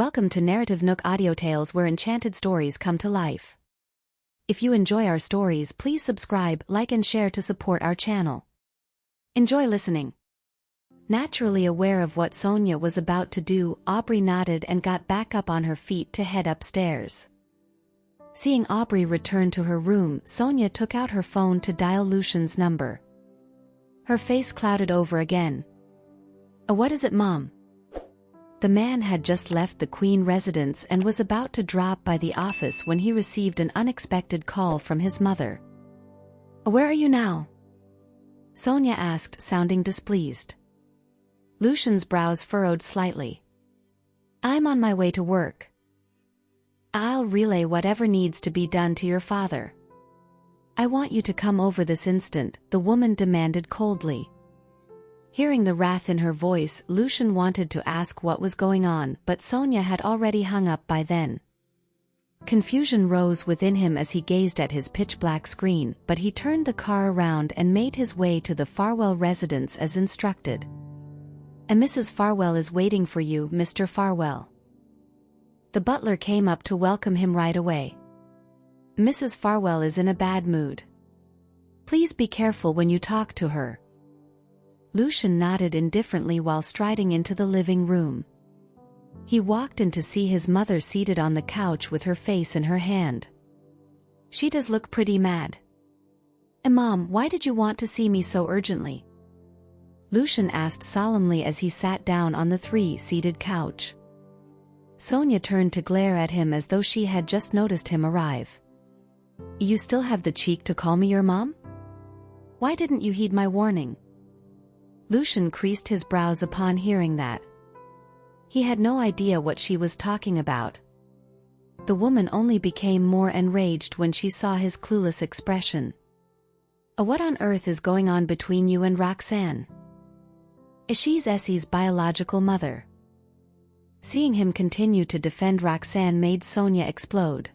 Welcome to NarrativeNook audio tales where enchanted stories come to life. If you enjoy our stories, please subscribe, like and share to support our channel. Enjoy listening. Naturally aware of what Sonia was about to do, Aubrey nodded and got back up on her feet to head upstairs. Seeing Aubrey return to her room, Sonia took out her phone to dial Lucian's number. Her face clouded over again. What is it, Mom?" The man had just left the Queen residence and was about to drop by the office when he received an unexpected call from his mother. "Where are you now?" Sonia asked, sounding displeased. Lucian's brows furrowed slightly. "I'm on my way to work." "I'll relay whatever needs to be done to your father." "I want you to come over this instant," the woman demanded coldly. Hearing the wrath in her voice, Lucian wanted to ask what was going on, but Sonia had already hung up by then. Confusion rose within him as he gazed at his pitch-black screen, but he turned the car around and made his way to the Farwell residence as instructed. "And Mrs. Farwell is waiting for you, Mr. Farwell." The butler came up to welcome him right away. "Mrs. Farwell is in a bad mood. Please be careful when you talk to her." Lucian nodded indifferently while striding into the living room. He walked in to see his mother seated on the couch with her face in her hand. "She does look pretty mad." "Mom, why did you want to see me so urgently?" Lucian asked solemnly as he sat down on the three-seated couch. Sonia turned to glare at him as though she had just noticed him arrive. "You still have the cheek to call me your mom? Why didn't you heed my warning?" Lucian creased his brows upon hearing that. He had no idea what she was talking about. The woman only became more enraged when she saw his clueless expression. "What on earth is going on between you and Roxanne?" "She's Essie's biological mother." Seeing him continue to defend Roxanne made Sonia explode.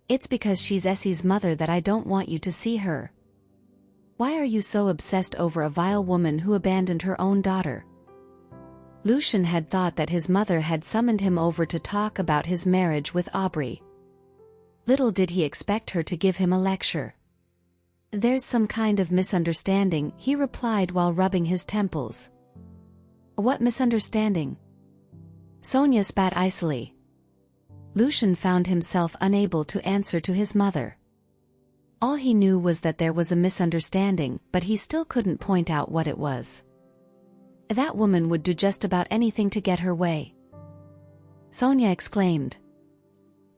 "It's because she's Essie's mother that I don't want you to see her. Why are you so obsessed over a vile woman who abandoned her own daughter?" Lucian had thought that his mother had summoned him over to talk about his marriage with Aubrey. Little did he expect her to give him a lecture. "There's some kind of misunderstanding," he replied while rubbing his temples. "What misunderstanding?" Sonia spat icily. Lucian found himself unable to answer to his mother. All he knew was that there was a misunderstanding, but he still couldn't point out what it was. That woman would do just about anything to get her way. Sonia exclaimed.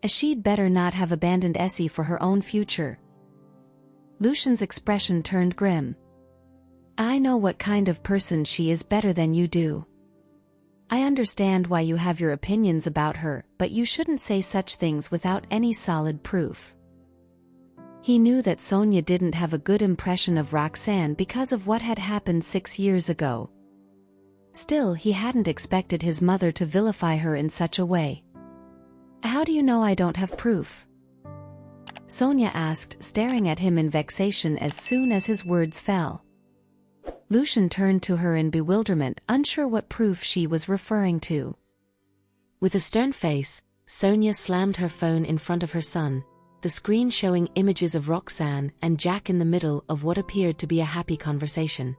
"She'd better not have abandoned Essie for her own future." Lucian's expression turned grim. "I know what kind of person she is better than you do. I understand why you have your opinions about her, but you shouldn't say such things without any solid proof." He knew that Sonia didn't have a good impression of Roxanne because of what had happened 6 years ago. Still, he hadn't expected his mother to vilify her in such a way. "How do you know I don't have proof?" Sonia asked, staring at him in vexation as soon as his words fell. Lucian turned to her in bewilderment, unsure what proof she was referring to. With a stern face, Sonia slammed her phone in front of her son, the screen showing images of Roxanne and Jack in the middle of what appeared to be a happy conversation.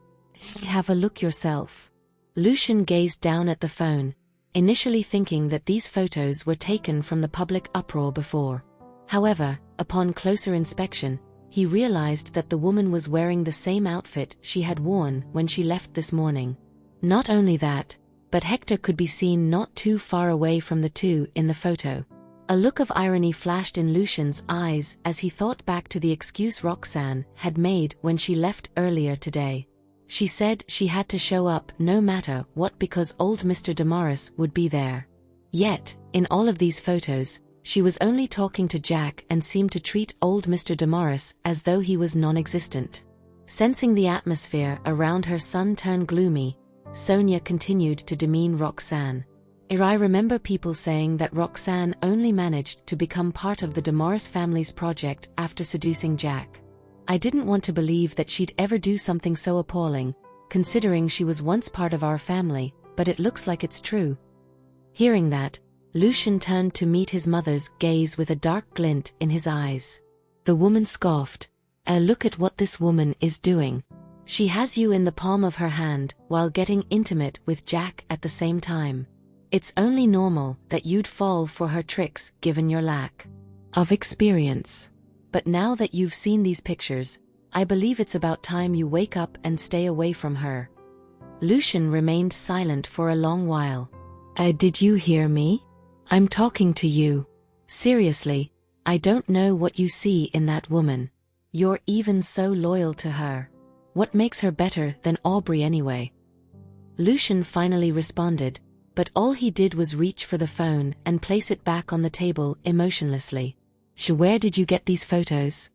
"Have a look yourself." Lucian gazed down at the phone, initially thinking that these photos were taken from the public uproar before. However, upon closer inspection, he realized that the woman was wearing the same outfit she had worn when she left this morning. Not only that, but Hector could be seen not too far away from the two in the photo. A look of irony flashed in Lucian's eyes as he thought back to the excuse Roxanne had made when she left earlier today. She said she had to show up no matter what because old Mr. Damaris would be there. Yet, in all of these photos, she was only talking to Jack and seemed to treat old Mr. Damaris as though he was non-existent. Sensing the atmosphere around her son turn gloomy, Sonia continued to demean Roxanne. "I remember people saying that Roxanne only managed to become part of the Damaris family's project after seducing Jack. I didn't want to believe that she'd ever do something so appalling, considering she was once part of our family, but it looks like it's true." Hearing that, Lucian turned to meet his mother's gaze with a dark glint in his eyes. The woman scoffed. Look at what this woman is doing. She has you in the palm of her hand while getting intimate with Jack at the same time. It's only normal that you'd fall for her tricks given your lack of experience. But now that you've seen these pictures, I believe it's about time you wake up and stay away from her." Lucian remained silent for a long while. Did you hear me? I'm talking to you. Seriously, I don't know what you see in that woman. You're even so loyal to her. What makes her better than Aubrey anyway?" Lucian finally responded, but all he did was reach for the phone and place it back on the table emotionlessly. "Where did you get these photos?"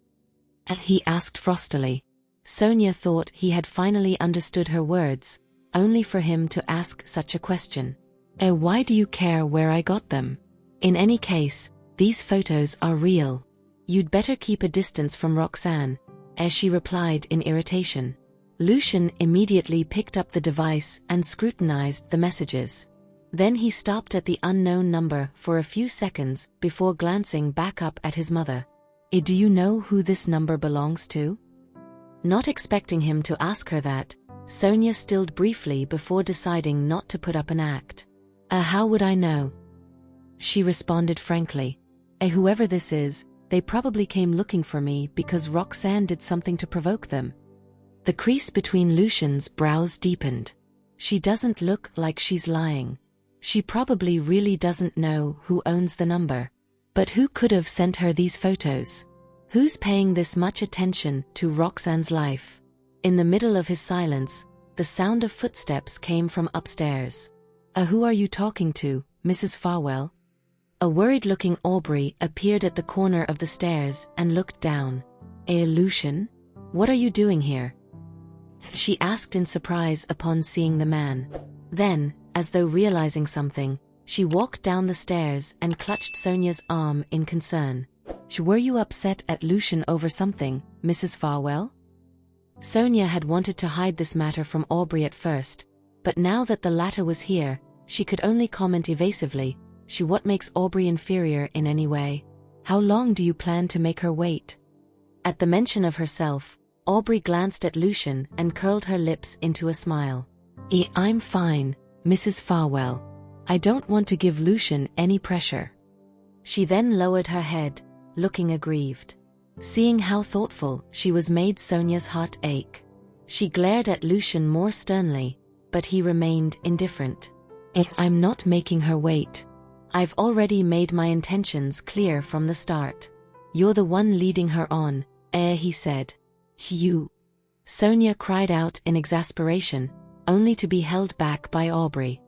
he asked frostily. Sonia thought he had finally understood her words, only for him to ask such a question. Why do you care where I got them? In any case, these photos are real. You'd better keep a distance from Roxanne," as she replied in irritation. Lucian immediately picked up the device and scrutinized the messages. Then he stopped at the unknown number for a few seconds before glancing back up at his mother. Do you know who this number belongs to?" Not expecting him to ask her that, Sonia stilled briefly before deciding not to put up an act. How would I know?" she responded frankly. Whoever this is, they probably came looking for me because Roxanne did something to provoke them." The crease between Lucian's brows deepened. She doesn't look like she's lying. She probably really doesn't know who owns the number. But who could have sent her these photos? Who's paying this much attention to Roxanne's life? In the middle of his silence, the sound of footsteps came from upstairs. Who are you talking to, Mrs. Farwell?" A worried-looking Aubrey appeared at the corner of the stairs and looked down. Lucian? What are you doing here?" she asked in surprise upon seeing the man. Then, as though realizing something, she walked down the stairs and clutched Sonia's arm in concern. "Were you upset at Lucian over something, Mrs. Farwell?" Sonia had wanted to hide this matter from Aubrey at first, but now that the latter was here, she could only comment evasively. What makes Aubrey inferior in any way? How long do you plan to make her wait?" At the mention of herself, Aubrey glanced at Lucian and curled her lips into a smile. "I'm fine, Mrs. Farwell. I don't want to give Lucian any pressure." She then lowered her head, looking aggrieved. Seeing how thoughtful she was made Sonia's heart ache. She glared at Lucian more sternly, but he remained indifferent. "I'm not making her wait. I've already made my intentions clear from the start. You're the one leading her on," he said. "You." Sonia cried out in exasperation, only to be held back by Aubrey.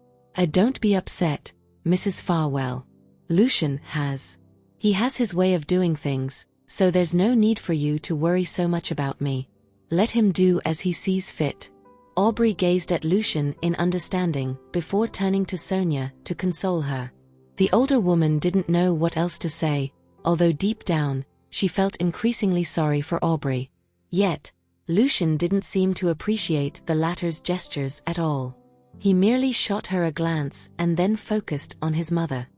Don't be upset, Mrs. Farwell. Lucian has. He has his way of doing things, so there's no need for you to worry so much about me. Let him do as he sees fit." Aubrey gazed at Lucian in understanding before turning to Sonia to console her. The older woman didn't know what else to say, although deep down, she felt increasingly sorry for Aubrey. Yet, Lucian didn't seem to appreciate the latter's gestures at all. He merely shot her a glance and then focused on his mother.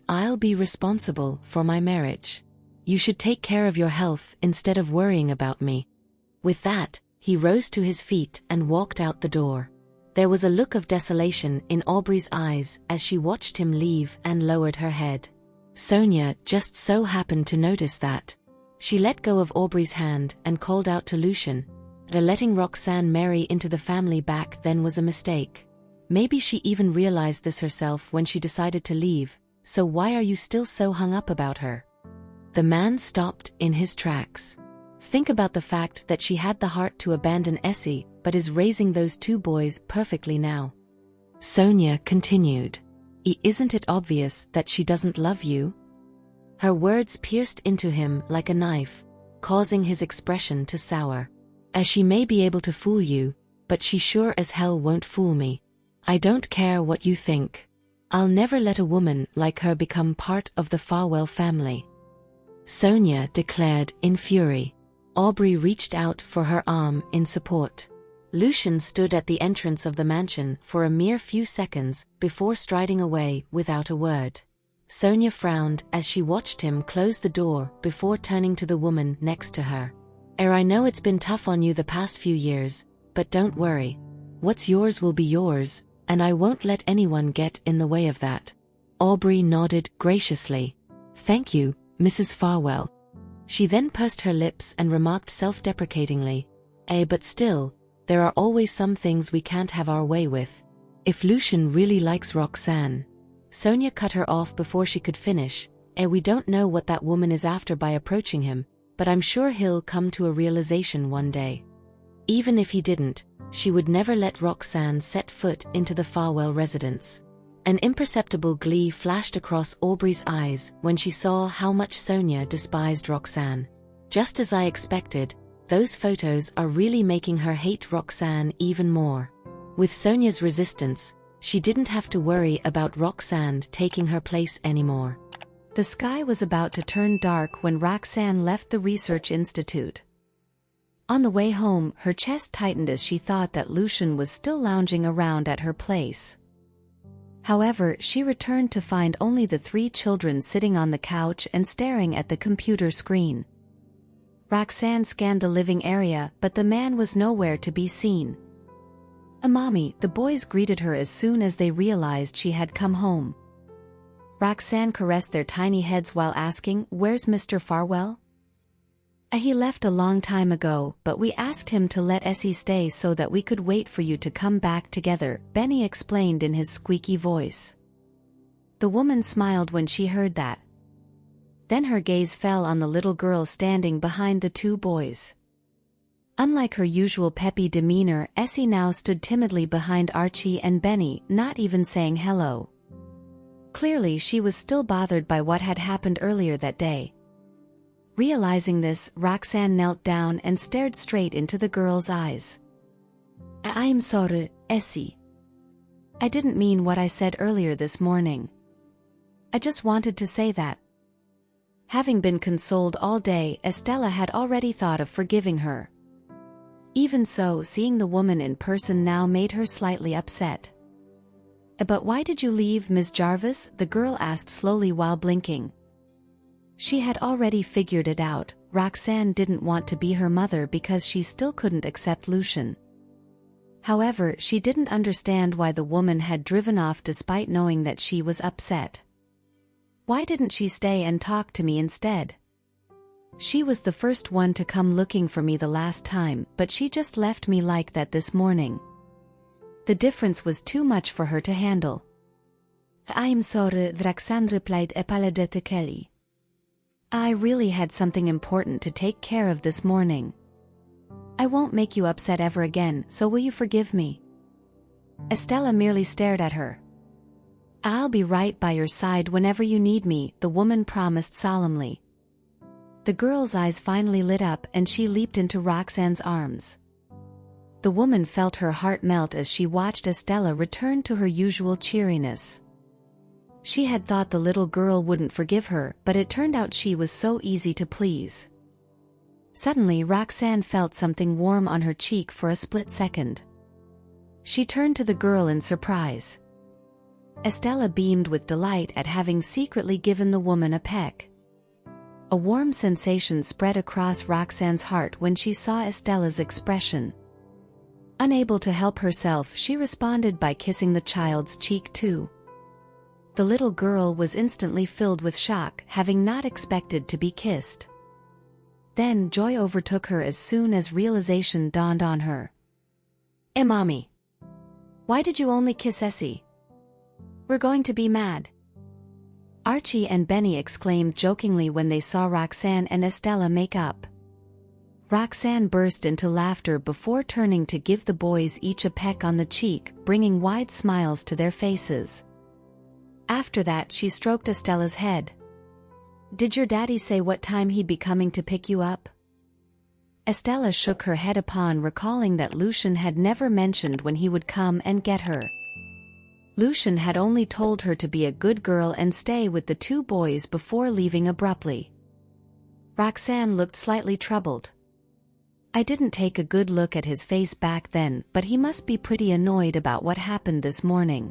"I'll be responsible for my marriage. You should take care of your health instead of worrying about me." With that, he rose to his feet and walked out the door. There was a look of desolation in Aubrey's eyes as she watched him leave and lowered her head. Sonia just so happened to notice that. She let go of Aubrey's hand and called out to Lucian. Letting Roxanne marry into the family back then was a mistake. Maybe she even realized this herself when she decided to leave, so why are you still so hung up about her? The man stopped in his tracks. Think about the fact that she had the heart to abandon Essie but is raising those two boys perfectly now. Sonia continued. Isn't it obvious that she doesn't love you?" Her words pierced into him like a knife, causing his expression to sour. She may be able to fool you, but she sure as hell won't fool me. I don't care what you think. I'll never let a woman like her become part of the Farwell family," Sonia declared in fury. Aubrey reached out for her arm in support. Lucian stood at the entrance of the mansion for a mere few seconds before striding away without a word. Sonia frowned as she watched him close the door before turning to the woman next to her. I know it's been tough on you the past few years, but don't worry. What's yours will be yours, and I won't let anyone get in the way of that. Aubrey nodded graciously. Thank you, Mrs. Farwell. She then pursed her lips and remarked self-deprecatingly, but still, there are always some things we can't have our way with. If Lucian really likes Roxanne. Sonia cut her off before she could finish. We don't know what that woman is after by approaching him, but I'm sure he'll come to a realization one day. Even if he didn't, she would never let Roxanne set foot into the Farwell residence. An imperceptible glee flashed across Aubrey's eyes when she saw how much Sonia despised Roxanne. Just as I expected, those photos are really making her hate Roxanne even more. With Sonia's resistance, she didn't have to worry about Roxanne taking her place anymore. The sky was about to turn dark when Roxanne left the research institute. On the way home, her chest tightened as she thought that Lucian was still lounging around at her place. However, she returned to find only the 3 children sitting on the couch and staring at the computer screen. Roxanne scanned the living area, but the man was nowhere to be seen. Mommy, the boys greeted her as soon as they realized she had come home. Roxanne caressed their tiny heads while asking, "Where's Mr. Farwell?" "He left a long time ago, but we asked him to let Essie stay so that we could wait for you to come back together," Benny explained in his squeaky voice. The woman smiled when she heard that. Then her gaze fell on the little girl standing behind the 2 boys. Unlike her usual peppy demeanor, Essie now stood timidly behind Archie and Benny, not even saying hello. Clearly she was still bothered by what had happened earlier that day. Realizing this, Roxanne knelt down and stared straight into the girl's eyes. "I'm sorry, Essie. I didn't mean what I said earlier this morning. I just wanted to say that." Having been consoled all day, Estella had already thought of forgiving her. Even so, seeing the woman in person now made her slightly upset. "But why did you leave, Miss Jarvis?" the girl asked slowly while blinking. She had already figured it out. Roxanne didn't want to be her mother because she still couldn't accept Lucian. However, she didn't understand why the woman had driven off despite knowing that she was upset. "Why didn't she stay and talk to me instead? She was the first one to come looking for me the last time, but she just left me like that this morning." The difference was too much for her to handle. "I'm sorry," Roxanne replied apologetically. "I really had something important to take care of this morning. I won't make you upset ever again, so will you forgive me?" Estella merely stared at her. "I'll be right by your side whenever you need me," the woman promised solemnly. The girl's eyes finally lit up and she leaped into Roxanne's arms. The woman felt her heart melt as she watched Estella return to her usual cheeriness. She had thought the little girl wouldn't forgive her, but it turned out she was so easy to please. Suddenly Roxanne felt something warm on her cheek for a split second. She turned to the girl in surprise. Estella beamed with delight at having secretly given the woman a peck. A warm sensation spread across Roxanne's heart when she saw Estella's expression. Unable to help herself, she responded by kissing the child's cheek too. The little girl was instantly filled with shock, having not expected to be kissed. Then joy overtook her as soon as realization dawned on her. Mommy. Why did you only kiss Essie? We're going to be mad." Archie and Benny exclaimed jokingly when they saw Roxanne and Estella make up. Roxanne burst into laughter before turning to give the boys each a peck on the cheek, bringing wide smiles to their faces. After that, she stroked Estella's head. "Did your daddy say what time he'd be coming to pick you up?" Estella shook her head upon recalling that Lucian had never mentioned when he would come and get her. Lucian had only told her to be a good girl and stay with the 2 boys before leaving abruptly. Roxanne looked slightly troubled. "I didn't take a good look at his face back then, but he must be pretty annoyed about what happened this morning."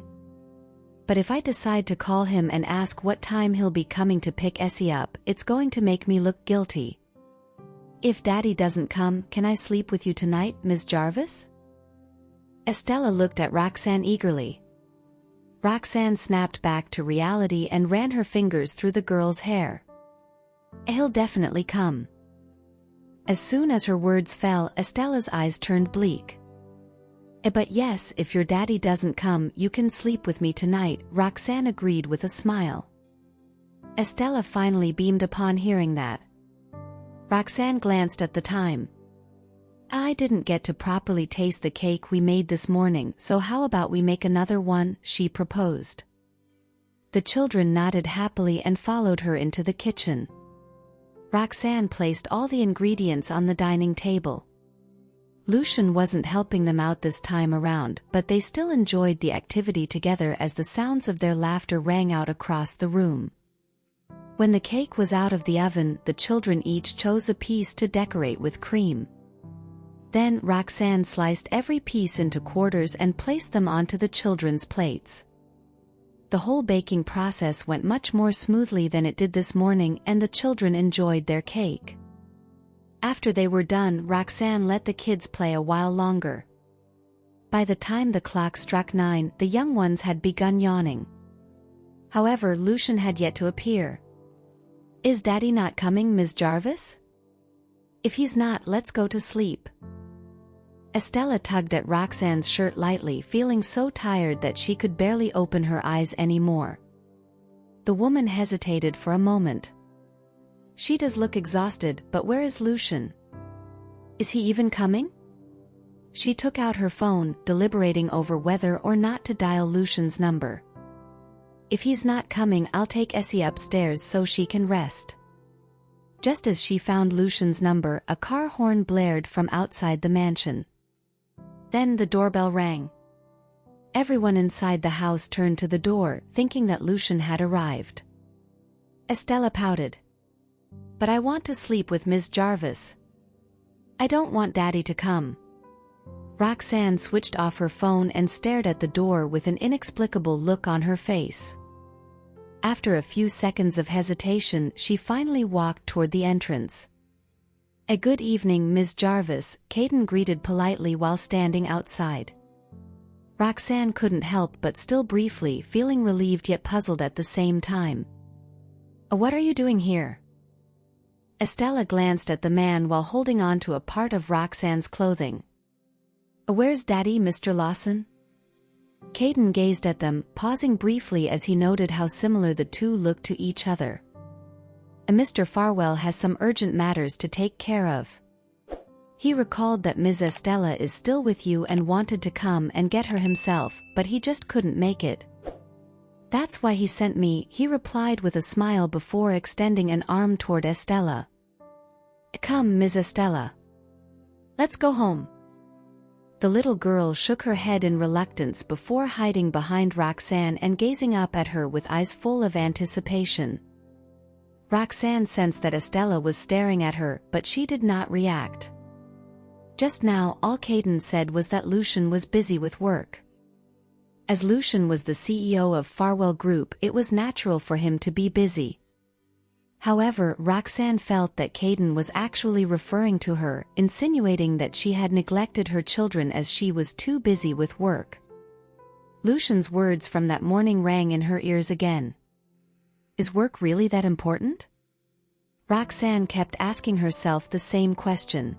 But if I decide to call him and ask what time he'll be coming to pick Essie up, it's going to make me look guilty. If Daddy doesn't come, can I sleep with you tonight, Ms. Jarvis? Estella looked at Roxanne eagerly. Roxanne snapped back to reality and ran her fingers through the girl's hair. He'll definitely come. As soon as her words fell, Estella's eyes turned bleak. But yes, if your daddy doesn't come, you can sleep with me tonight, Roxanne agreed with a smile. Estella finally beamed upon hearing that. Roxanne glanced at the time. I didn't get to properly taste the cake we made this morning, so how about we make another one, she proposed. The children nodded happily and followed her into the kitchen. Roxanne placed all the ingredients on the dining table. Lucian wasn't helping them out this time around, but they still enjoyed the activity together as the sounds of their laughter rang out across the room. When the cake was out of the oven, the children each chose a piece to decorate with cream. Then Roxanne sliced every piece into quarters and placed them onto the children's plates. The whole baking process went much more smoothly than it did this morning, and the children enjoyed their cake. After they were done, Roxanne let the kids play a while longer. By the time the clock struck 9, the young ones had begun yawning. However, Lucian had yet to appear. Is Daddy not coming, Ms. Jarvis? If he's not, let's go to sleep. Estella tugged at Roxanne's shirt lightly, feeling so tired that she could barely open her eyes anymore. The woman hesitated for a moment. She does look exhausted, but where is Lucian? Is he even coming? She took out her phone, deliberating over whether or not to dial Lucian's number. If he's not coming, I'll take Essie upstairs so she can rest. Just as she found Lucian's number, a car horn blared from outside the mansion. Then the doorbell rang. Everyone inside the house turned to the door, thinking that Lucian had arrived. Estella pouted. But I want to sleep with Ms. Jarvis. I don't want Daddy to come. Roxanne switched off her phone and stared at the door with an inexplicable look on her face. After a few seconds of hesitation, she finally walked toward the entrance. A good evening, Ms. Jarvis, Kaden greeted politely while standing outside. Roxanne couldn't help but still briefly feeling relieved yet puzzled at the same time. What are you doing here? Estella glanced at the man while holding on to a part of Roxanne's clothing. Where's Daddy, Mr. Lawson? Kaden gazed at them, pausing briefly as he noted how similar the two looked to each other. Mr. Farwell has some urgent matters to take care of. He recalled that Ms. Estella is still with you and wanted to come and get her himself, but he just couldn't make it. That's why he sent me, he replied with a smile before extending an arm toward Estella. Come, Ms. Estella. Let's go home. The little girl shook her head in reluctance before hiding behind Roxanne and gazing up at her with eyes full of anticipation. Roxanne sensed that Estella was staring at her, but she did not react. Just now, all Kaden said was that Lucian was busy with work. As Lucian was the CEO of Farwell Group, it was natural for him to be busy. However, Roxanne felt that Kaden was actually referring to her, insinuating that she had neglected her children as she was too busy with work. Lucian's words from that morning rang in her ears again. Is work really that important? Roxanne kept asking herself the same question.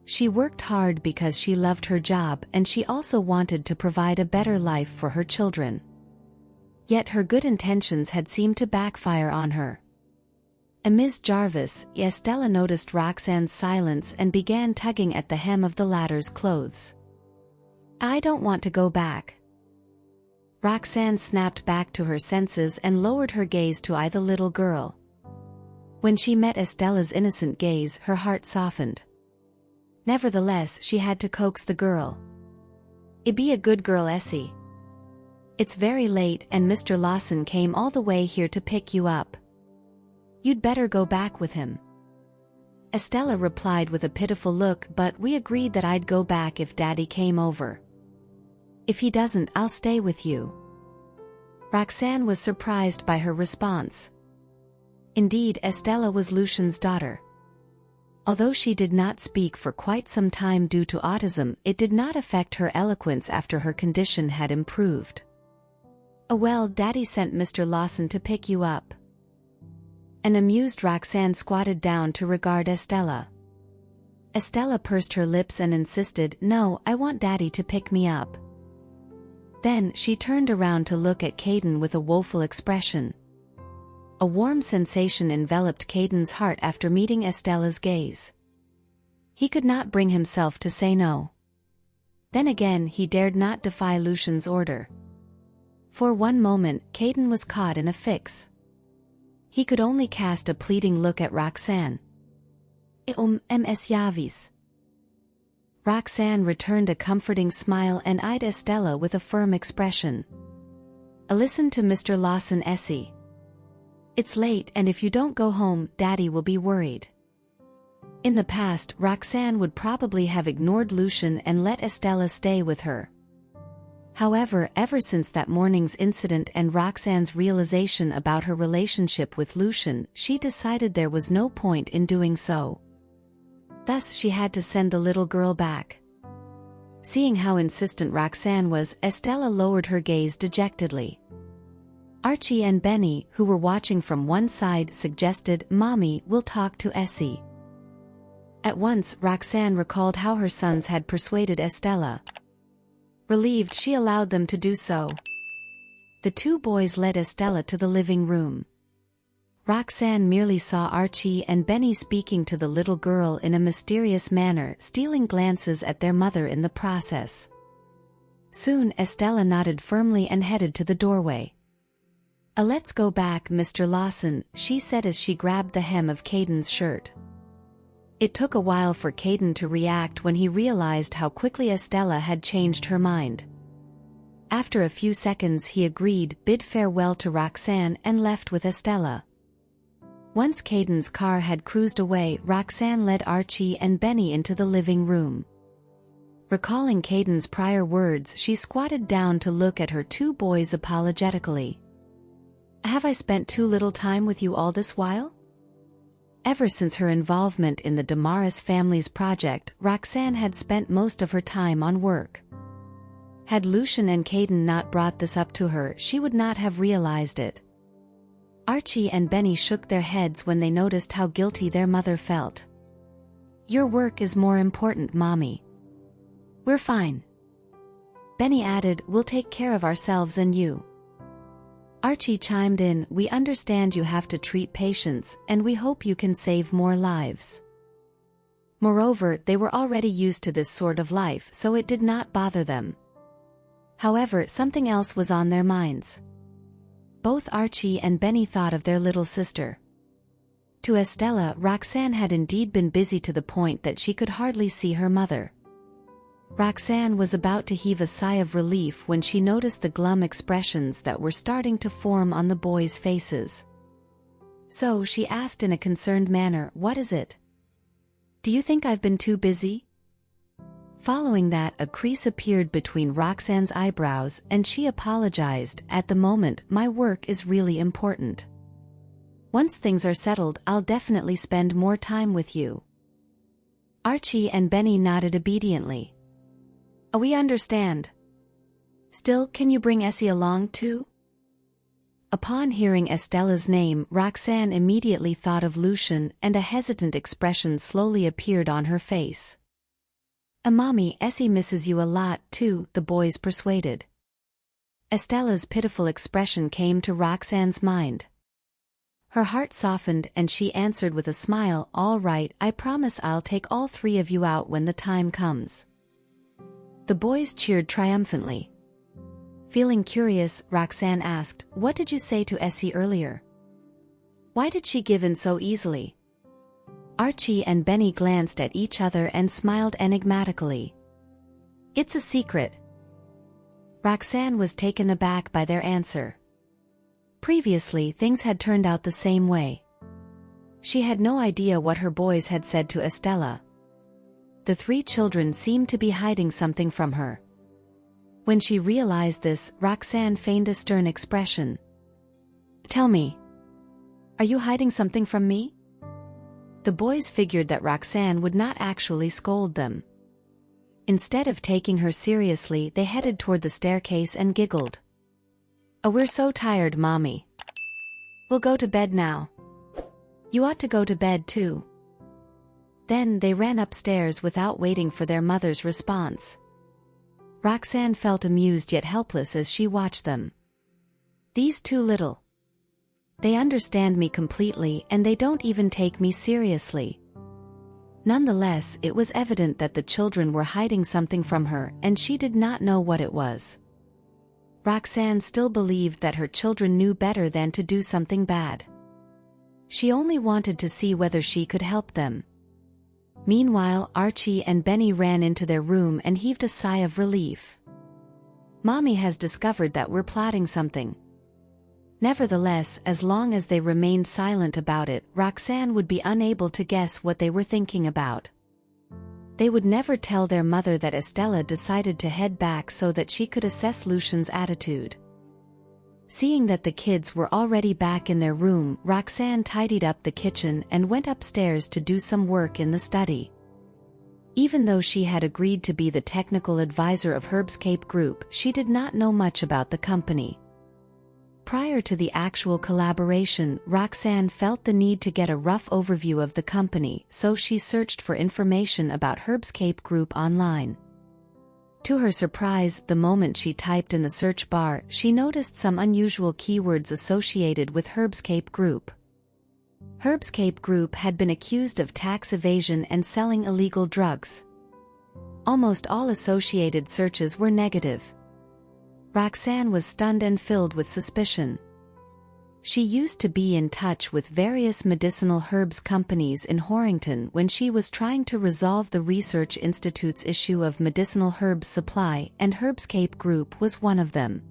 She worked hard because she loved her job, and she also wanted to provide a better life for her children. Yet her good intentions had seemed to backfire on her. Ms. Jarvis, Estella noticed Roxanne's silence and began tugging at the hem of the latter's clothes. I don't want to go back. Roxanne snapped back to her senses and lowered her gaze to eye the little girl. When she met Estella's innocent gaze, her heart softened. Nevertheless, she had to coax the girl. Be a good girl, Essie. It's very late and Mr. Lawson came all the way here to pick you up. You'd better go back with him. Estella replied with a pitiful look, but we agreed that I'd go back if Daddy came over. If he doesn't, I'll stay with you. Roxanne was surprised by her response. Indeed, Estella was Lucian's daughter. Although she did not speak for quite some time due to autism, it did not affect her eloquence after her condition had improved. "Oh well, Daddy sent Mr. Lawson to pick you up." An amused Roxanne squatted down to regard Estella. Estella pursed her lips and insisted, "No, I want Daddy to pick me up." Then she turned around to look at Kaden with a woeful expression. A warm sensation enveloped Kaden's heart after meeting Estella's gaze. He could not bring himself to say no. Then again, he dared not defy Lucian's order. For one moment, Kaden was caught in a fix. He could only cast a pleading look at Roxanne. Ms. Yavis. Roxanne returned a comforting smile and eyed Estella with a firm expression. "Listen to Mr. Lawson, Essie. It's late, and if you don't go home, Daddy will be worried." In the past, Roxanne would probably have ignored Lucian and let Estella stay with her. However, ever since that morning's incident and Roxanne's realization about her relationship with Lucian, she decided there was no point in doing so. Thus she had to send the little girl back. Seeing how insistent Roxanne was, Estella lowered her gaze dejectedly. Archie and Benny, who were watching from one side, suggested, "Mommy, we'll talk to Essie." At once, Roxanne recalled how her sons had persuaded Estella. Relieved, she allowed them to do so. The two boys led Estella to the living room. Roxanne merely saw Archie and Benny speaking to the little girl in a mysterious manner, stealing glances at their mother in the process. Soon, Estella nodded firmly and headed to the doorway. "Let's go back, Mr. Lawson," she said as she grabbed the hem of Kaden's shirt. It took a while for Kaden to react when he realized how quickly Estella had changed her mind. After a few seconds he agreed, bid farewell to Roxanne and left with Estella. Once Kaden's car had cruised away, Roxanne led Archie and Benny into the living room. Recalling Kaden's prior words, she squatted down to look at her two boys apologetically. "Have I spent too little time with you all this while?" Ever since her involvement in the Damaris family's project, Roxanne had spent most of her time on work. Had Lucian and Kaden not brought this up to her, she would not have realized it. Archie and Benny shook their heads when they noticed how guilty their mother felt. "Your work is more important, Mommy." "We're fine." Benny added, "We'll take care of ourselves and you." Archie chimed in, "We understand you have to treat patients, and we hope you can save more lives." Moreover, they were already used to this sort of life, so it did not bother them. However, something else was on their minds. Both Archie and Benny thought of their little sister. To Estella, Roxanne had indeed been busy to the point that she could hardly see her mother. Roxanne was about to heave a sigh of relief when she noticed the glum expressions that were starting to form on the boys' faces. So she asked in a concerned manner, "What is it? Do you think I've been too busy?" Following that, a crease appeared between Roxanne's eyebrows, and she apologized, "At the moment, my work is really important. Once things are settled, I'll definitely spend more time with you." Archie and Benny nodded obediently. "We understand. Still, can you bring Essie along too?" Upon hearing Estella's name, Roxanne immediately thought of Lucian, and a hesitant expression slowly appeared on her face. "Mommy, Essie misses you a lot too," the boys persuaded. Estella's pitiful expression came to Roxanne's mind. Her heart softened and she answered with a smile, "All right, I promise I'll take all three of you out when the time comes." The boys cheered triumphantly. Feeling curious, Roxanne asked, "What did you say to Essie earlier? Why did she give in so easily?" Archie and Benny glanced at each other and smiled enigmatically. "It's a secret." Roxanne was taken aback by their answer. Previously, things had turned out the same way. She had no idea what her boys had said to Estella. The three children seemed to be hiding something from her. When she realized this, Roxanne feigned a stern expression. "Tell me. Are you hiding something from me?" The boys figured that Roxanne would not actually scold them. Instead of taking her seriously, they headed toward the staircase and giggled. "Oh, we're so tired, Mommy. We'll go to bed now. You ought to go to bed too." Then they ran upstairs without waiting for their mother's response. Roxanne felt amused yet helpless as she watched them. These two little. They understand me completely and they don't even take me seriously. Nonetheless, it was evident that the children were hiding something from her and she did not know what it was. Roxanne still believed that her children knew better than to do something bad. She only wanted to see whether she could help them. Meanwhile, Archie and Benny ran into their room and heaved a sigh of relief. "Mommy has discovered that we're plotting something." Nevertheless, as long as they remained silent about it, Roxanne would be unable to guess what they were thinking about. They would never tell their mother that Estella decided to head back so that she could assess Lucian's attitude. Seeing that the kids were already back in their room, Roxanne tidied up the kitchen and went upstairs to do some work in the study. Even though she had agreed to be the technical advisor of Herbscape Group, she did not know much about the company. Prior to the actual collaboration, Roxanne felt the need to get a rough overview of the company, so she searched for information about Herbscape Group online. To her surprise, the moment she typed in the search bar, she noticed some unusual keywords associated with Herbscape Group. Herbscape Group had been accused of tax evasion and selling illegal drugs. Almost all associated searches were negative. Roxanne was stunned and filled with suspicion. She used to be in touch with various medicinal herbs companies in Horrington when she was trying to resolve the Research Institute's issue of medicinal herbs supply, and Herbscape Group was one of them.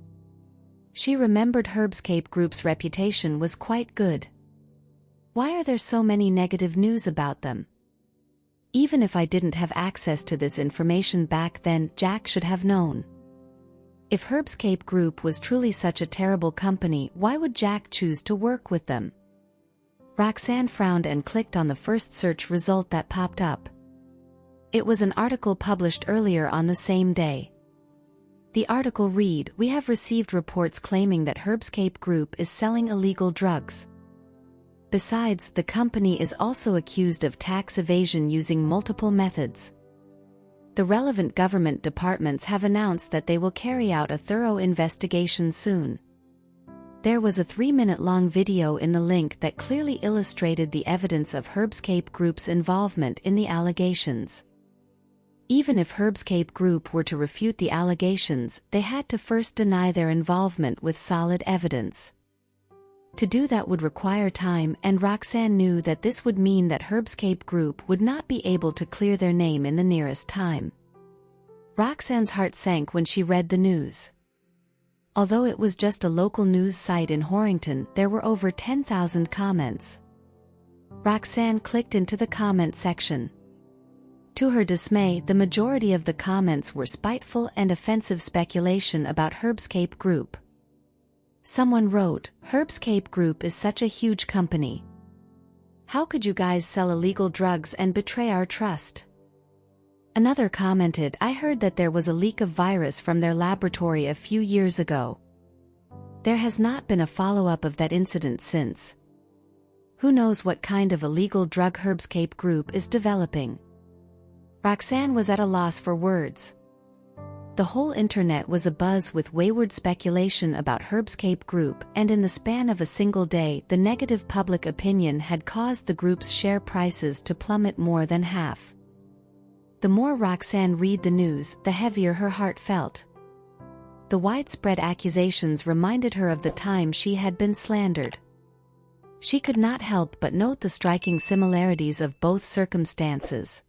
She remembered Herbscape Group's reputation was quite good. Why are there so many negative news about them? Even if I didn't have access to this information back then, Jack should have known. If Herbscape Group was truly such a terrible company, why would Jack choose to work with them? Roxanne frowned and clicked on the first search result that popped up. It was an article published earlier on the same day. The article read, "We have received reports claiming that Herbscape Group is selling illegal drugs. Besides, the company is also accused of tax evasion using multiple methods. The relevant government departments have announced that they will carry out a thorough investigation soon." There was a 3-minute-long video in the link that clearly illustrated the evidence of Herbscape Group's involvement in the allegations. Even if Herbscape Group were to refute the allegations, they had to first deny their involvement with solid evidence. To do that would require time, and Roxanne knew that this would mean that Herbscape Group would not be able to clear their name in the nearest time. Roxanne's heart sank when she read the news. Although it was just a local news site in Horrington, there were over 10,000 comments. Roxanne clicked into the comment section. To her dismay, the majority of the comments were spiteful and offensive speculation about Herbscape Group. Someone wrote, "Herbscape Group is such a huge company. How could you guys sell illegal drugs and betray our trust?" Another commented, "I heard that there was a leak of virus from their laboratory a few years ago. There has not been a follow-up of that incident since. Who knows what kind of illegal drug Herbscape Group is developing?" Roxanne was at a loss for words. The whole internet was abuzz with wayward speculation about Herbscape Group, and in the span of a single day, the negative public opinion had caused the group's share prices to plummet more than half. The more Roxanne read the news, the heavier her heart felt. The widespread accusations reminded her of the time she had been slandered. She could not help but note the striking similarities of both circumstances.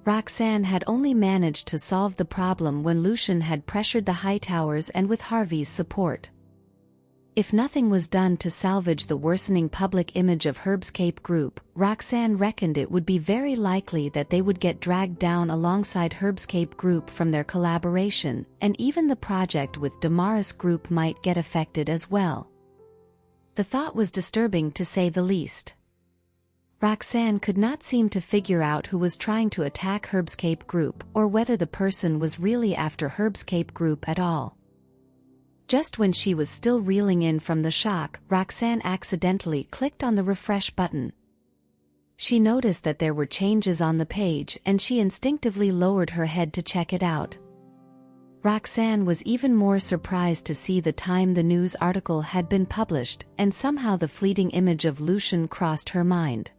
Roxanne had only managed to solve the problem when Lucian had pressured the Hightowers and with Harvey's support. If nothing was done to salvage the worsening public image of Herbscape Group, Roxanne reckoned it would be very likely that they would get dragged down alongside Herbscape Group from their collaboration, and even the project with Damaris Group might get affected as well. The thought was disturbing to say the least. Roxanne could not seem to figure out who was trying to attack Herbscape Group or whether the person was really after Herbscape Group at all. Just when she was still reeling in from the shock, Roxanne accidentally clicked on the refresh button. She noticed that there were changes on the page and she instinctively lowered her head to check it out. Roxanne was even more surprised to see the time the news article had been published, and somehow the fleeting image of Lucian crossed her mind.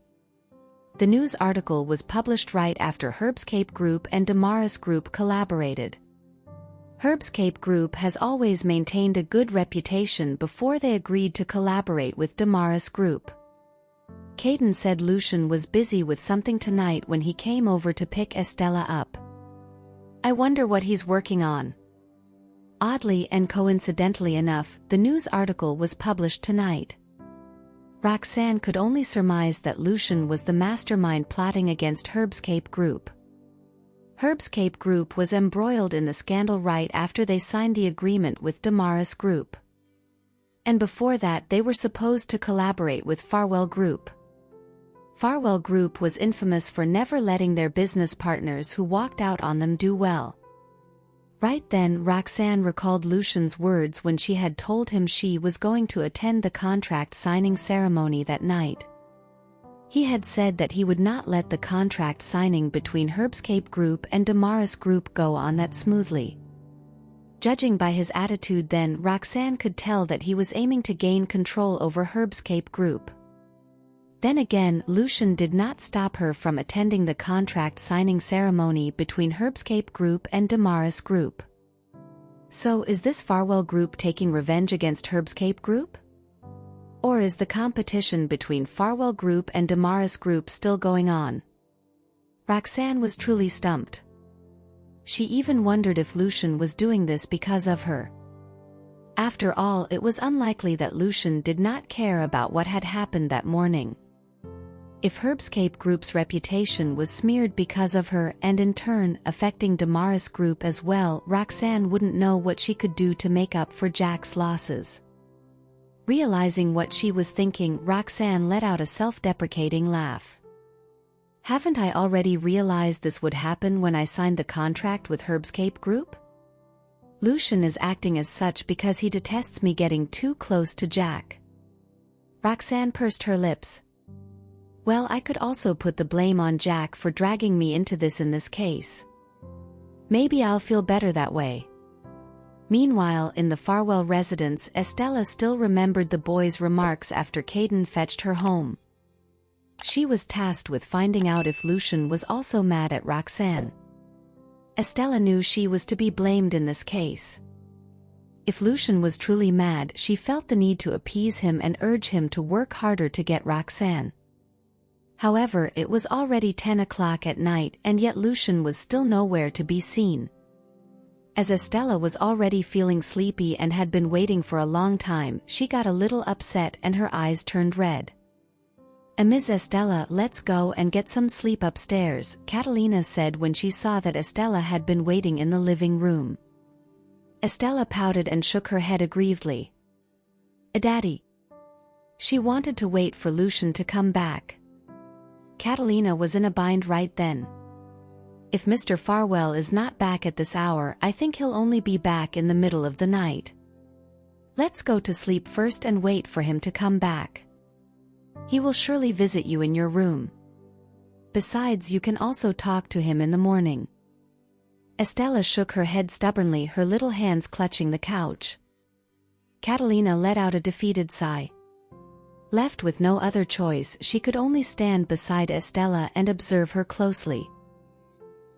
The news article was published right after Herbscape Group and Damaris Group collaborated. Herbscape Group has always maintained a good reputation before they agreed to collaborate with Damaris Group. Kaden said Lucian was busy with something tonight when he came over to pick Estella up. I wonder what he's working on. Oddly and coincidentally enough, the news article was published tonight. Roxanne could only surmise that Lucian was the mastermind plotting against Herbscape Group. Herbscape Group was embroiled in the scandal right after they signed the agreement with Damaris Group. And before that they were supposed to collaborate with Farwell Group. Farwell Group was infamous for never letting their business partners who walked out on them do well. Right then Roxanne recalled Lucian's words when she had told him she was going to attend the contract signing ceremony that night. He had said that he would not let the contract signing between Herbscape Group and Damaris Group go on that smoothly. Judging by his attitude then, Roxanne could tell that he was aiming to gain control over Herbscape Group. Then again, Lucian did not stop her from attending the contract signing ceremony between Herbscape Group and Damaris Group. So is this Farwell Group taking revenge against Herbscape Group? Or is the competition between Farwell Group and Damaris Group still going on? Roxanne was truly stumped. She even wondered if Lucian was doing this because of her. After all, it was unlikely that Lucian did not care about what had happened that morning. If Herbscape Group's reputation was smeared because of her and in turn affecting Damaris Group as well, Roxanne wouldn't know what she could do to make up for Jack's losses. Realizing what she was thinking, Roxanne let out a self-deprecating laugh. Haven't I already realized this would happen when I signed the contract with Herbscape Group? Lucian is acting as such because he detests me getting too close to Jack. Roxanne pursed her lips. Well, I could also put the blame on Jack for dragging me into this in this case. Maybe I'll feel better that way. Meanwhile, in the Farwell residence, Estella still remembered the boys' remarks after Kaden fetched her home. She was tasked with finding out if Lucian was also mad at Roxanne. Estella knew she was to be blamed in this case. If Lucian was truly mad, she felt the need to appease him and urge him to work harder to get Roxanne. However, it was already 10 o'clock at night and yet Lucian was still nowhere to be seen. As Estella was already feeling sleepy and had been waiting for a long time, she got a little upset and her eyes turned red. Ms. Estella, let's go and get some sleep upstairs, Catalina said when she saw that Estella had been waiting in the living room. Estella pouted and shook her head aggrievedly. Daddy. She wanted to wait for Lucian to come back. Catalina was in a bind right then. If Mr. Farwell is not back at this hour, I think he'll only be back in the middle of the night. Let's go to sleep first and wait for him to come back. He will surely visit you in your room. Besides, you can also talk to him in the morning. Estella shook her head stubbornly, her little hands clutching the couch. Catalina let out a defeated sigh. Left with no other choice, she could only stand beside Estella and observe her closely.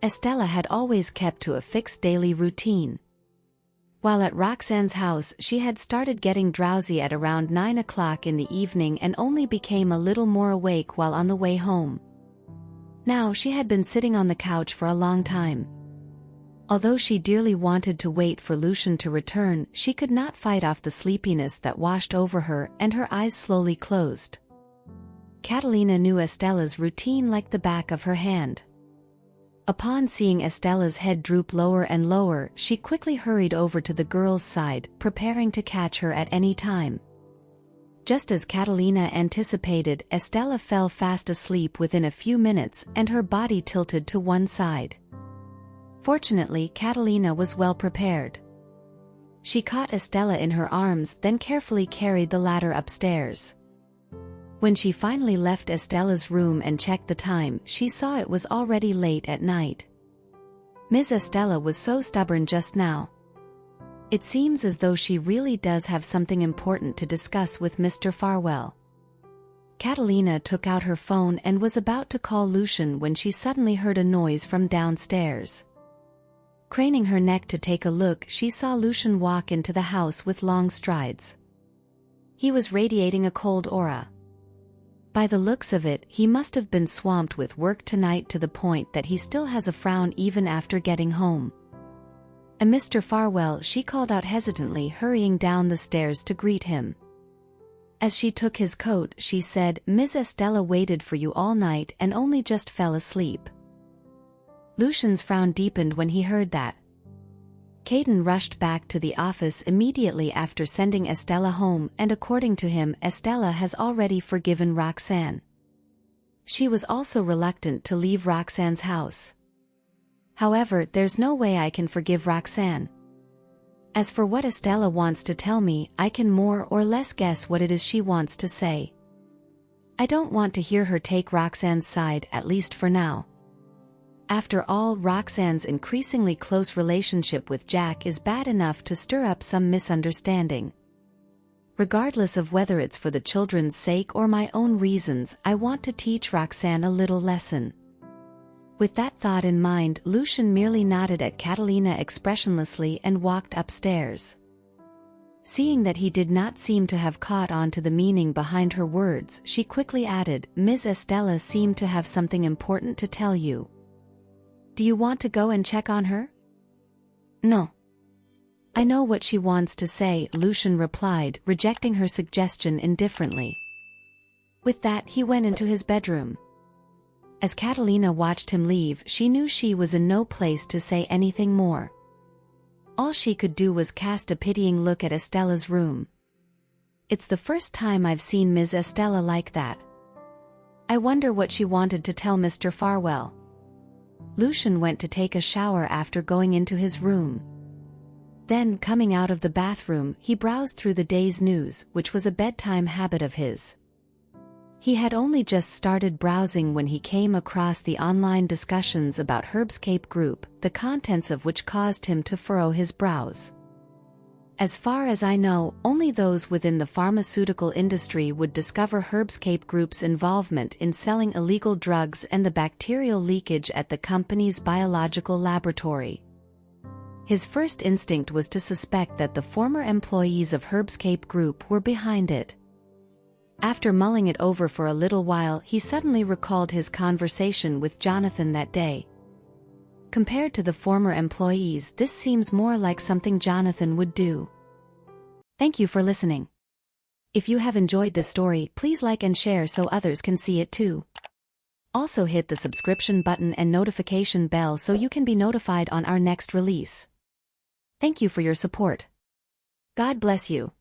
Estella had always kept to a fixed daily routine. While at Roxanne's house, she had started getting drowsy at around 9 o'clock in the evening and only became a little more awake while on the way home. Now she had been sitting on the couch for a long time. Although she dearly wanted to wait for Lucian to return, she could not fight off the sleepiness that washed over her, and her eyes slowly closed. Catalina knew Estella's routine like the back of her hand. Upon seeing Estella's head droop lower and lower, she quickly hurried over to the girl's side, preparing to catch her at any time. Just as Catalina anticipated, Estella fell fast asleep within a few minutes, and her body tilted to one side. Fortunately, Catalina was well prepared. She caught Estella in her arms, then carefully carried the latter upstairs. When she finally left Estella's room and checked the time, she saw it was already late at night. Ms. Estella was so stubborn just now. It seems as though she really does have something important to discuss with Mr. Farwell. Catalina took out her phone and was about to call Lucian when she suddenly heard a noise from downstairs. Craning her neck to take a look, she saw Lucian walk into the house with long strides. He was radiating a cold aura. By the looks of it, he must have been swamped with work tonight to the point that he still has a frown even after getting home. Mr. Farwell, she called out hesitantly, hurrying down the stairs to greet him. As she took his coat, she said, "Ms. Estella waited for you all night and only just fell asleep." Lucian's frown deepened when he heard that. Kaden rushed back to the office immediately after sending Estella home, and according to him, Estella has already forgiven Roxanne. She was also reluctant to leave Roxanne's house. "However, there's no way I can forgive Roxanne. As for what Estella wants to tell me, I can more or less guess what it is she wants to say. I don't want to hear her take Roxanne's side, at least for now. After all, Roxanne's increasingly close relationship with Jack is bad enough to stir up some misunderstanding. Regardless of whether it's for the children's sake or my own reasons, I want to teach Roxanne a little lesson." With that thought in mind, Lucian merely nodded at Catalina expressionlessly and walked upstairs. Seeing that he did not seem to have caught on to the meaning behind her words, she quickly added, "Ms. Estella seemed to have something important to tell you. Do you want to go and check on her?" "No. I know what she wants to say," Lucian replied, rejecting her suggestion indifferently. With that, he went into his bedroom. As Catalina watched him leave, she knew she was in no place to say anything more. All she could do was cast a pitying look at Estella's room. "It's the first time I've seen Ms. Estella like that. I wonder what she wanted to tell Mr. Farwell." Lucian went to take a shower after going into his room. Then, coming out of the bathroom, he browsed through the day's news, which was a bedtime habit of his. He had only just started browsing when he came across the online discussions about Herbscape Group, the contents of which caused him to furrow his brows. As far as I know, only those within the pharmaceutical industry would discover Herbscape Group's involvement in selling illegal drugs and the bacterial leakage at the company's biological laboratory. His first instinct was to suspect that the former employees of Herbscape Group were behind it. After mulling it over for a little while, he suddenly recalled his conversation with Jonathan that day. Compared to the former employees, this seems more like something Jonathan would do. Thank you for listening. If you have enjoyed this story, please like and share so others can see it too. Also hit the subscription button and notification bell so you can be notified on our next release. Thank you for your support. God bless you.